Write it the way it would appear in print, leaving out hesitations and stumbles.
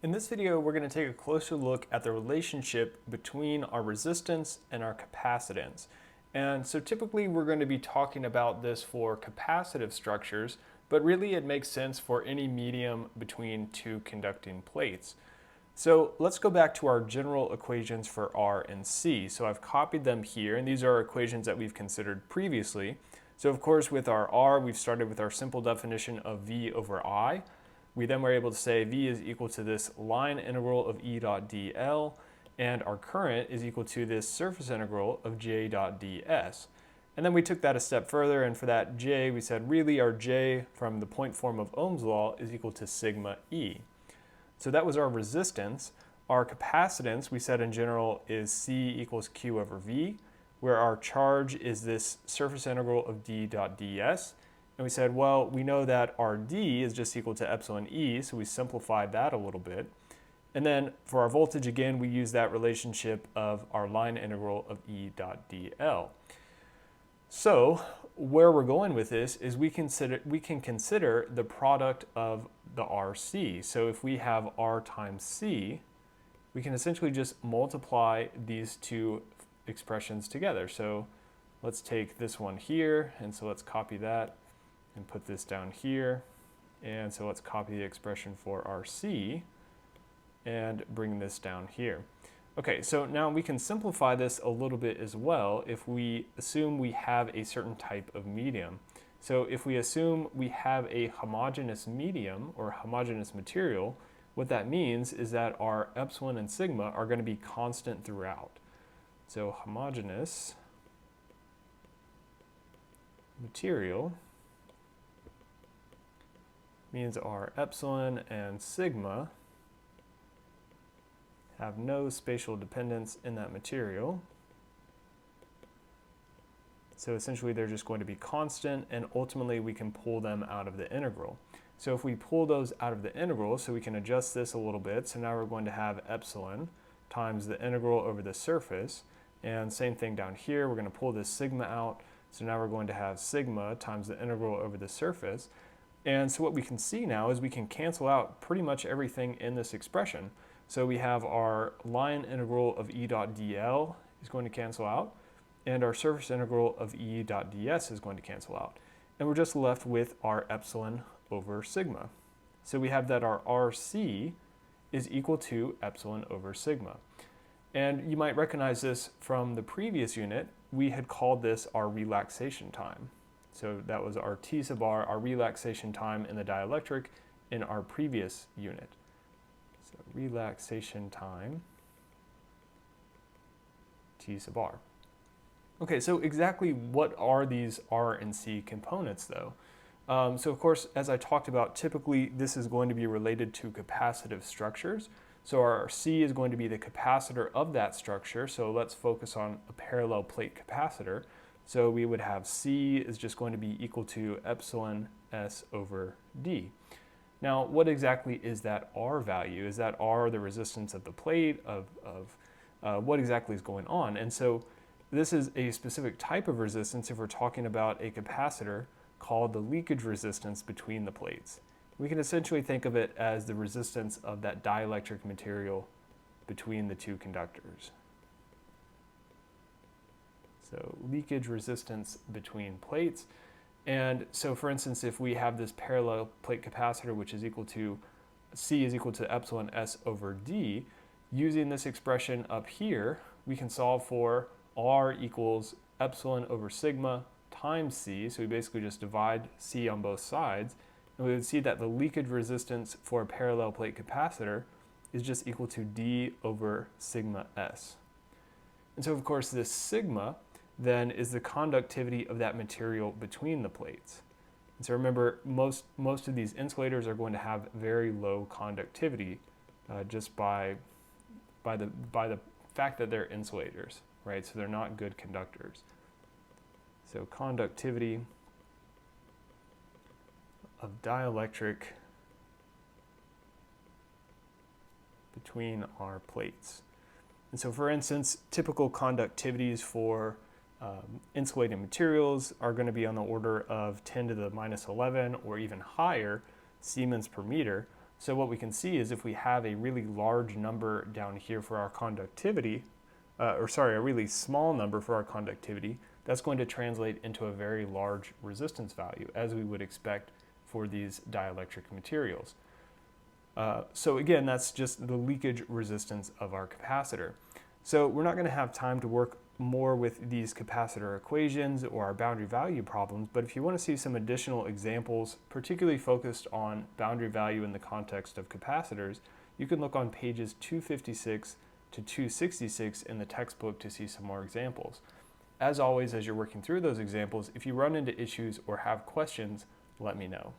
In this video, we're going to take a closer look at the relationship between our resistance and our capacitance. And so typically we're going to be talking about this for capacitive structures, but really it makes sense for any medium between two conducting plates. So let's go back to our general equations for R and C. So I've copied them here, and these are equations that we've considered previously. So of course with our R, we've started with our simple definition of V over I. We then were able to say V is equal to this line integral of E dot dl, and our current is equal to this surface integral of J dot ds. And then we took that a step further, and for that J, we said really our J from the point form of Ohm's law is equal to sigma E. So that was our resistance. Our capacitance, we said in general, is C equals Q over V, where our charge is this surface integral of D dot ds. And we said, well, we know that our D is just equal to epsilon E, so we simplified that a little bit. And then for our voltage, again, we use that relationship of our line integral of E dot dl. So where we're going with this is we can consider the product of the RC. So if we have R times C, we can essentially just multiply these two expressions together. So let's take this one here, and so let's copy that and put this down here. And so let's copy the expression for RC and bring this down here. Okay, so now we can simplify this a little bit as well if we assume we have a certain type of medium. So if we assume we have a homogeneous medium or homogeneous material, what that means is that our epsilon and sigma are going to be constant throughout. So homogeneous material means our epsilon and sigma have no spatial dependence in that material. So essentially they're just going to be constant, and ultimately we can pull them out of the integral. So if we pull those out of the integral, so we can adjust this a little bit, so now we're going to have epsilon times the integral over the surface, and same thing down here, we're going to pull this sigma out, so now we're going to have sigma times the integral over the surface. And so what we can see now is we can cancel out pretty much everything in this expression. So we have our line integral of E dot dl is going to cancel out, and our surface integral of E dot ds is going to cancel out. And we're just left with our epsilon over sigma. So we have that our RC is equal to epsilon over sigma. And you might recognize this from the previous unit. We had called this our relaxation time. So that was our T sub r, our relaxation time in the dielectric in our previous unit. So relaxation time, T sub r. Okay, so exactly what are these R and C components though? So of course, as I talked about, typically this is going to be related to capacitive structures. So our C is going to be the capacitor of that structure. So let's focus on a parallel plate capacitor. So we would have C is just going to be equal to epsilon S over D. Now, what exactly is that R value? Is that R the resistance of the plate, what exactly is going on? And so this is a specific type of resistance if we're talking about a capacitor called the leakage resistance between the plates. We can essentially think of it as the resistance of that dielectric material between the two conductors. So leakage resistance between plates. And so for instance, if we have this parallel plate capacitor, which is equal to, C is equal to epsilon S over D, using this expression up here, we can solve for R equals epsilon over sigma times C. So we basically just divide C on both sides. And we would see that the leakage resistance for a parallel plate capacitor is just equal to D over sigma S. And so of course this sigma then is the conductivity of that material between the plates. And so remember, most of these insulators are going to have very low conductivity just by the fact that they're insulators, right? So they're not good conductors. So conductivity of dielectric between our plates. And so for instance, typical conductivities for insulating materials are going to be on the order of 10 to the minus 11 or even higher Siemens per meter. So what we can see is if we have a really large number down here for our conductivity, a really small number for our conductivity, that's going to translate into a very large resistance value, as we would expect for these dielectric materials. So again, that's just the leakage resistance of our capacitor. So we're not going to have time to work more with these capacitor equations or our boundary value problems, but if you want to see some additional examples, particularly focused on boundary value in the context of capacitors, you can look on pages 256 to 266 in the textbook to see some more examples. As always, as you're working through those examples, if you run into issues or have questions, let me know.